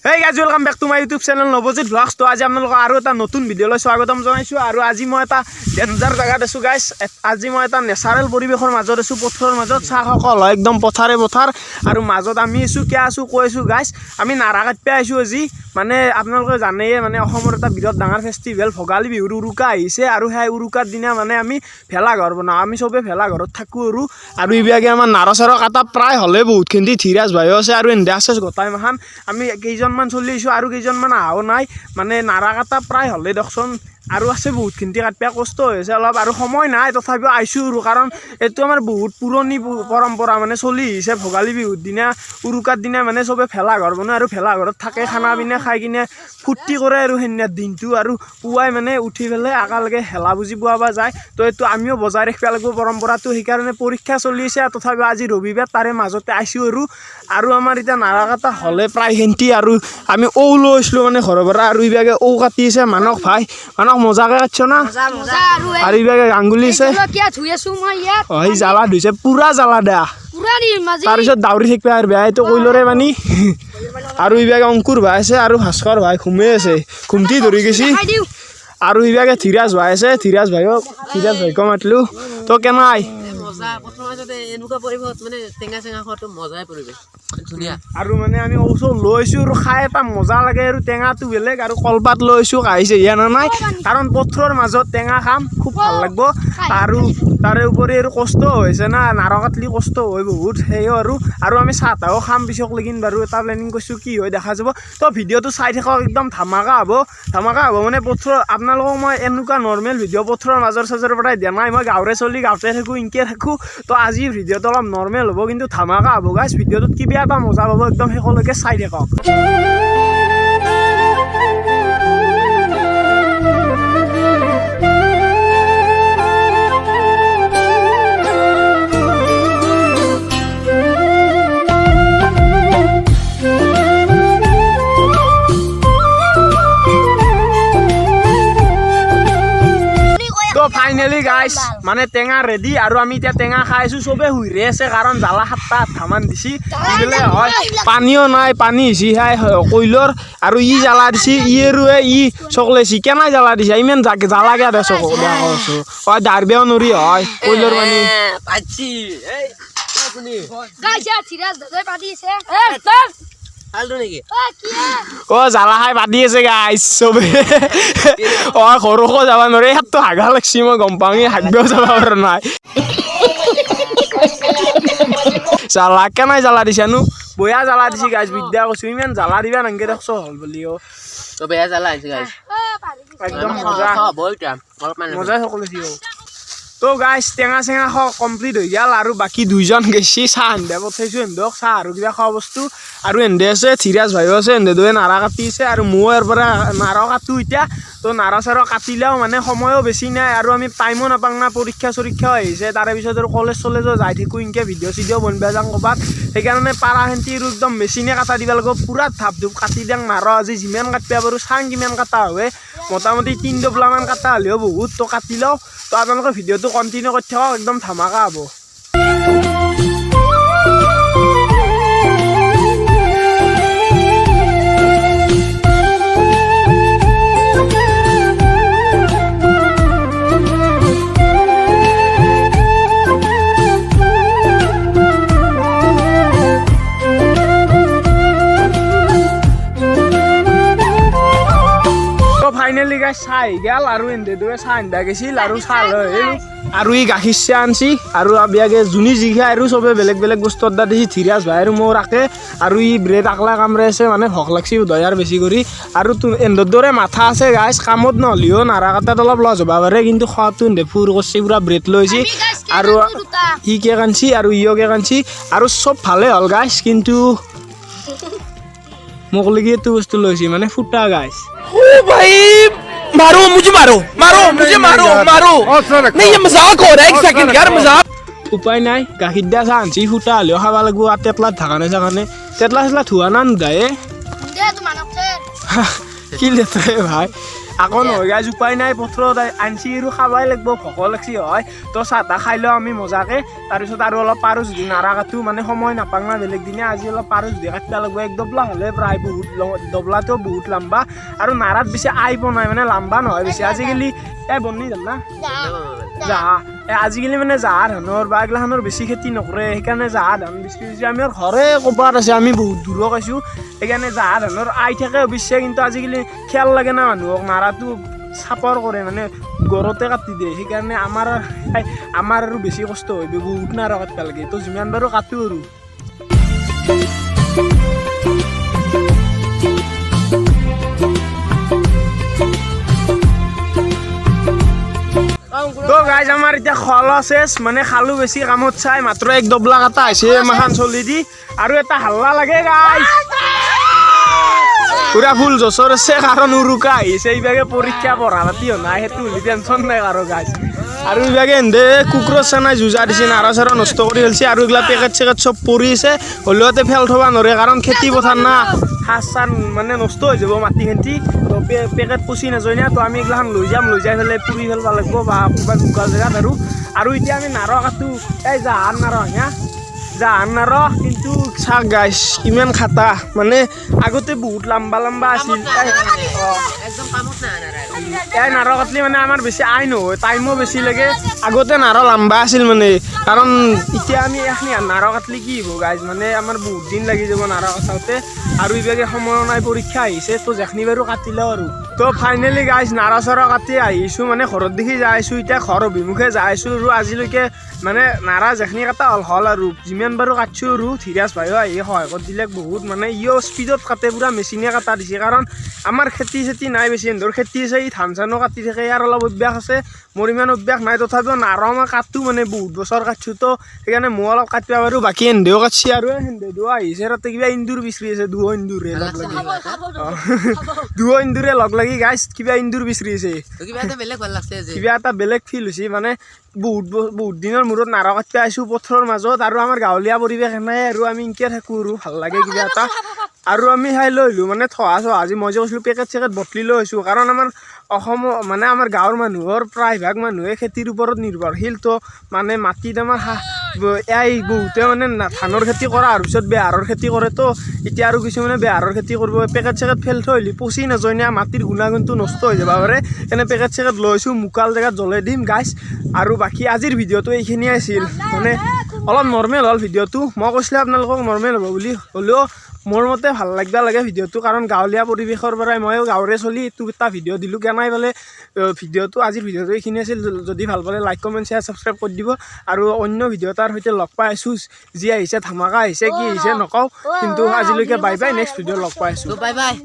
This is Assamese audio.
Hey guys, welcome back to my YouTube channel Nobojit Vlogs. তো আজি আপোনালোকক আৰু এটা নতুন ভিডিঅ' লৈ স্বাগতম জনাইছো আৰু আজি মই এটা ডেঞ্জাৰ জাগাত আছো গাইস। আজি মই এটা নেচাৰেল পৰিবেশৰ মাজত আছো, পথাৰৰ মাজত চাহসকল হয় একদম পথাৰ আৰু মাজত আমি আছো কিয় আছো কৈছো গাইস। আমি নাৰা কাটিব আইছো আজি, মানে আপোনালোকে জানেই মানে অসমৰ এটা বিৰাট ডাঙৰ ফেষ্টিভেল ভোগালী বিহুৰ উৰুকা আহিছে আৰু সেই উৰুকাৰ দিনা মানে আমি ভেলাঘৰ বনাওঁ। আমি চবে ভেলাঘৰত থাকোঁ আৰু ইভাগে আমাৰ নাৰা চাৰা কাটা প্ৰায় হ'লে বহুতখিনি ধীৰাজ ভাইও আছে আৰু এন্দে আছে গোটাই মাখান। আমি কেইজনমান চলি আহিছোঁ আৰু কেইজনমান আহাও নাই, মানে নাৰা কাটা প্ৰায় হ'লে দিয়কচোন আৰু আছে বহুতখিনি কাটিব কষ্ট হৈছে অলপ আৰু সময় নাই, তথাপিও আহিছোঁ আৰু কাৰণ এইটো আমাৰ বহুত পুৰণি পৰম্পৰা মানে চলি আহিছে। ভোগালী বিহুৰ দিনা উৰুকাৰ দিনা মানে চবে ভেলাঘৰ বনায় আৰু ভেলাঘৰত থাকে, খানা পিনা খাই কিনে ফূৰ্তি কৰে আৰু সেইদিনা দিনটো আৰু পুৱাই মানে উঠি পেলাই একেলগে হেলা বুজি পোৱাব যায়। তো এইটো আমিও বজাই ৰাখিব লাগিব পৰম্পৰাটো, সেইকাৰণে পৰীক্ষা চলি আছে। তথাপিও আজি ৰবিবাৰ তাৰে মাজতে আহিছোঁ আৰু আমাৰ এতিয়া নাৰা কাটা হ'লে প্ৰায় খেন্তি আৰু আমি ঔ লৈ আহিছিলোঁ মানে ঘৰৰ পৰা আৰু ইভাগে ঔ কাটি আছে মানক ভাই, মানক মজাকে কাটছ না আৰু ইভাগে গাংগুলি আছে সি জ্বালা ধুইছে পুৰা জ্বালা দা, তাৰপিছত দাউৰি থাকিব আৰু বেয়া এইটো কৈলৰে পানী আৰু ইভাগে অংকুৰ ভাই আছে আৰু ভাস্কৰ ভাই ঘুমে আছে, ঘুমটি ধৰি গৈছি আৰু ইভাগে ধীৰাজ ভাই আছে, ধীৰাজ ভাইকো মাতিলোঁ। তো কেনাই আৰু মানে আমি ঔচৌ লৈছোঁ আৰু খাই এটা মজা লাগে আৰু টেঙাটো বেলেগ আৰু কলপাত লৈছোঁ কাঢ়িছে ইয়াৰ নাই কাৰণ পথৰৰ মাজত টেঙা খাম খুব ভাল লাগিব। আৰু তাৰে উপৰি আৰু কষ্ট হৈছে না, নাৰা কাটলি কষ্ট হয় বহুত সেয়ে আৰু আমি চাহ তাহো খাম পিছক লেগিন বাৰু এটা প্লেনিং কৰিছোঁ, কি হয় দেখা যাব। তো ভিডিঅ'টো চাই থাকক, একদম ধামাকা হ'ব মানে পথৰৰ আপোনালোকক মই এনেকুৱা নৰ্মেল ভিডিঅ' পথৰৰ মাজৰ পৰাই দিয়া নাই, মই গাঁৱৰে চলি গাঁৱতে থাকোঁ ইনকে থাকোঁ। তো আজি ভিডিঅ'টো অলপ নৰ্মেল হ'ব কিন্তু ধামাকা হ'ব গাইছ, ভিডিঅ'টোত কিবা এটা মজা পাব, একদম শেষলৈকে চাই থাকক। ফাইনেলি গাইছ মানে টেঙা ৰেডি আৰু আমি এতিয়া টেঙা খাই আছোঁ, চবে শুই আছে কাৰণ জ্বালা 7-8টামান দিছি দিলে হয়, পানীও নাই, পানী হিচি খাই কইলৰ আৰু ই জ্বালা দিছি ই চকলেছি কেনাই জ্বালা দিছে ইমান জ্বালা গা দে চক বেয়া কৈছোঁ হয়, দাৰবেও নৰি হয় কইলৰ পানী জ্বালা খাই পাতি আছে গাইছ চবে ঘৰকো যাব নোৱাৰে, হাতটো হাগা লাগছি মই গম পাওঁ, হাগবেও যাব পৰা নাই জ্বালা কেনাই জ্বালা দিছানো বয়া জ্বালা দিছি গাইছ, বিদ্যা কৈছোঁ ইমান জ্বালা দিবা নাংগে দেখছ হ'ল বুলি বেয়া জ্বালা আহিছে গাইছ, একদম মজা সকলোছি। তো গাইছ টেঙা চেঙা খোৱা কমপ্লিট হৈ গ'ল আৰু বাকী দুইজন গৈছি চাহ এন্দে পঠাইছোঁ, এন্দক চাহ আৰু কিবা খোৱা বস্তু আৰু এন্দে আছে, ধীৰাজ ভাইও আছে, এন্দে দুয়ে নাৰা কাটি আছে আৰু মই ইয়াৰ পৰা নাৰাও কাটোঁ এতিয়া। তো নাৰা চাৰা কাটিলেও মানে সময়ো বেছি নাই আৰু আমি টাইমো নাপাওঁ না, পৰীক্ষা চৰীক্ষাও আহিছে, তাৰে পিছত আৰু কলেজো যাই থাকোঁ, এনেকৈ ভিডিঅ' চিডিঅ' বনিব যাওঁ ক'ৰবাত, সেইকাৰণে পাৰাখিনি আৰু একদম মেচিনে কাটা দিব লাগিব, পূৰা ধাপ ধুপ কাটি দিওঁ নাৰা। আজি যিমান কাটিব পাৰোঁ চাং কিমান কাটা হয়, মোটামুটি 3 ডবলামান কাটা হ'লেও বহুত, তো কাটি লওঁ। তো আপোনালোকে ভিডিঅ'টো কণ্টিনিউ কৰি থাকক, একদম ধামাকা হ'ব। ফাইনেলি গাইছ চাহ আহি গ'ল আৰু এন্দে দুয়ে চাহ আনিবা গৈছিল আৰু চাহ লৈ আহিলোঁ আৰু ই গাখীৰ চাহ আনছি আৰু বিয়াকে যোনে যি খায় আৰু চবে বেলেগ বেলেগ বস্তু অৰ্ডাৰ দিছে, ধীৰাজ ভাই আৰু মোৰ আকে আৰু ই ব্ৰেড আকলা কামৰে আছে, মানে ভোক লাগছি দয়াৰ বেছি কৰি আৰু এন্দৰ দৰে মাথা আছে গাইছ, কামত নহ'লেও নাৰা কাটাত অলপ লছ হ'ব পাৰে কিন্তু খোৱাটো এন্দে ফুৰ কৰিছে, পূৰা ব্ৰেড লৈছি আৰু ই কেক আনছি আৰু ইও কেক আনছি আৰু চব ভালে হ'ল গাইছ, কিন্তু মোক লাগি এইটো বস্তু লৈছি মানে ফুটা গাইছ। भाई मारो मुझे नहीं ये मजाक हो रहा है, एक सेकंड यार मजाक। উপায় নাই গাখীৰ দিয়া চাহ আনছি, ফুটা হ'লেও খাব লাগিব আৰু তেতলাত ঢাকানে চাকানে তেতলা চেতলা ধোৱা না নোধায়ে কি লেতেৰা ভাই আকৌ নহয় গাইজ উপায় নাই পথাৰত আনছি আৰু খাবাই লাগিব ভোক লাগছি হয় তো চাহ তাহ খাই লওঁ আমি মজাকে তাৰপিছত আৰু অলপ পাৰোঁ যদি নাৰা কাটো মানে সময় নাপাওঁ না বেলেগ দিনে আজি অলপ পাৰোঁ যদি কাটিব লাগিব এক দবলা হ'লে প্ৰায় বহুত দবলাটো বহুত লম্বা আৰু নাৰাত বেছি আইব নাই মানে লম্বা নহয় বেছি আজিকালি বনি যাম না জাহা আজিকালি মানে জাহা ধানৰ বা এইগিলাখানৰ বেছি খেতি নকৰে সেইকাৰণে জাহা ধান বেছি আমাৰ ঘৰে ক'ৰবাত আছে আমি বহুত দূৰত আছোঁ সেইকাৰণে জাহা ধানৰ আই থাকে অৱশ্যে কিন্তু আজিকালি খেয়াল লাগে না মানুহক নাৰাটো চাপৰ কৰে মানে গড়তে কাটি দিয়ে সেইকাৰণে আমাৰ আৰু বেছি কষ্ট হয় বহুত নাৰা কাটিব লাগে তো যিমান বাৰু কাটো আৰু তো গাইজ আমাৰ এতিয়া খোৱা চেচ মানে খালো বেছি কামত চাই মাত্ৰ এক দবলা কাটা হৈছে মাখান চলি দি আৰু এটা হাল্লা লাগে গাইজ পুৰা ফুল জচৰ আছে কাৰণ উৰুকা আহিছে এইভাগে পৰীক্ষা পঢ়া পাতি নাই সেইটো হ'লে টেনশ্যন নাই আৰু গাইজ আৰু এইভাগে এনে কুকুৰৰ চানাই যুঁজা দিছে নাৰা চাৰা নষ্ট কৰি খেলিছে আৰু এইগিলা পেকেট চেকেট চব পৰিছে হ'লেওতে ফেল থ'ব নোৱাৰে কাৰণ খেতি পথাৰ না সাৰ চাৰ মানে নষ্ট হৈ যাব মাটি খেতি তো পেকেট পচি নাযায় না তো আমি এইগিলাখান লৈ যাই পেলাই পুৰি ফেলব লাগিব বা ক'ৰবাত বোকা জেগাত আৰু এতিয়া আমি নাৰ কাটো এই জাহাৰ নাৰ হা জাহাৰ নাৰ কিন্তু চাওক গাইছ ইমান খাটা মানে আগতে বহুত লম্বা আছিল এই নাৰ কাটলি মানে আমাৰ বেছি আই নহয় টাইমো বেছি লাগে আগতে নাৰ লম্বা আছিল মানে কাৰণ এতিয়া আমি এখনি নাৰ কাটলি কি হ'ব গাইজ মানে আমাৰ বহুত দিন লাগি যাব নাৰ কাটাওঁতে আৰু এইভাগে সময় নাই পৰীক্ষা আহিছে তো যেখনি বাৰু কাটিলেও আৰু তো ফাইনেলি গাইজ নাৰা চাৰা কাটি আহিছোঁ মানে ঘৰত দেখি যাই আছোঁ এতিয়া ঘৰ অভিমুখে যাই আছোঁ আৰু আজিলৈকে মানে নাৰা যেখনি কাটা হ'ল আৰু যিমান বাৰু কাটছোঁ আৰু ধীৰাজ ভাইও আহি সহায় কৰি দিলে বহুত মানে ইও স্পীডত কাটে পুৰা মেচিনে কাটা দিছে কাৰণ আমাৰ খেতি চেতি নাই বেছি এন্দৰ খেতি আছে ই ধান চানো কাটি থাকে ইয়াৰ অলপ অভ্যাস আছে মোৰ ইমান অভ্যাস নাই তথাপিও নাৰা মই কাটো মানে বহুত বছৰ কাটছোঁ তো সেইকাৰণে মই অলপ কাটিব পাৰোঁ বাকী এন্দেও কাটছি আৰু এন্দেও আহিছে তাতে কিবা ইন্দুৰ বিচাৰি আছে দুও ইন্দুৰে লগ লাগি দুও ইন্দুৰে লগ লাগি গাইছ কিবা ইন্দুৰ বিচাৰি আছে কিবা এটা বেলেগ ফিল হৈছে মানে বহুত দিনৰ মূৰত নাৰা কাটিব আহিছোঁ পথাৰৰ মাজত আৰু আমাৰ গাঁৱলীয়া পৰিৱেশ নাই আৰু আমি এনেকৈ থাকোঁ আৰু ভাল লাগে কিবা এটা আৰু আমি খাই লৈ আহিলোঁ মানে থোৱা আজি মই যে কৈছিলোঁ পেকেট চেকেট বটলি লৈ আহিছোঁ কাৰণ আমাৰ অসমৰ মানে আমাৰ গাঁৱৰ মানুহৰ প্ৰায়ভাগ মানুহে খেতিৰ ওপৰত নিৰ্ভৰশীল তো মানে মাটিত আমাৰ এই বহুতে মানে ধানৰ খেতি কৰা আৰু পিছত বেহাৰৰ খেতি কৰে তো এতিয়া আৰু কিছুমানে বেহাৰৰ খেতি কৰিব পেকেট চেকেট ফেল থৈ আহিলে পচি নাযায় না মাটিৰ গুণাগুণটো নষ্ট হৈ যাব পাৰে এনে পেকেট চেকেট লৈছোঁ মুকাল জেগাত জ্বলাই দিম গাইছ আৰু বাকী আজিৰ ভিডিঅ'টো এইখিনিয়ে আছিল মানে অলপ নৰ্মেল হ'ল ভিডিঅ'টো মই কৈছিলোঁ আপোনালোকক নৰ্মেল হ'ব বুলি হ'লেও মোৰ মতে ভাল লাগিব লাগে ভিডিঅ'টো কাৰণ গাঁৱলীয়া পৰিৱেশৰ পৰাই ময়ো গাঁৱৰে চলি এইটো এটা ভিডিঅ' দিলোঁ কেনাই পালে ভিডিঅ'টো আজিৰ ভিডিঅ'টো এইখিনি আছিল যদি ভাল পালে লাইক কমেণ্ট শ্বেয়াৰ ছাবস্ক্ৰাইব কৰি দিব আৰু অন্য ভিডিঅ' এটাৰ সৈতে লগ পাই আছোঁ যি আহিছে ধামাকা আহিছে কি আহিছে নকওঁ কিন্তু আজিলৈকে বাই বাই নেক্সট ভিডিঅ' লগ পাই আছোঁ বাই বাই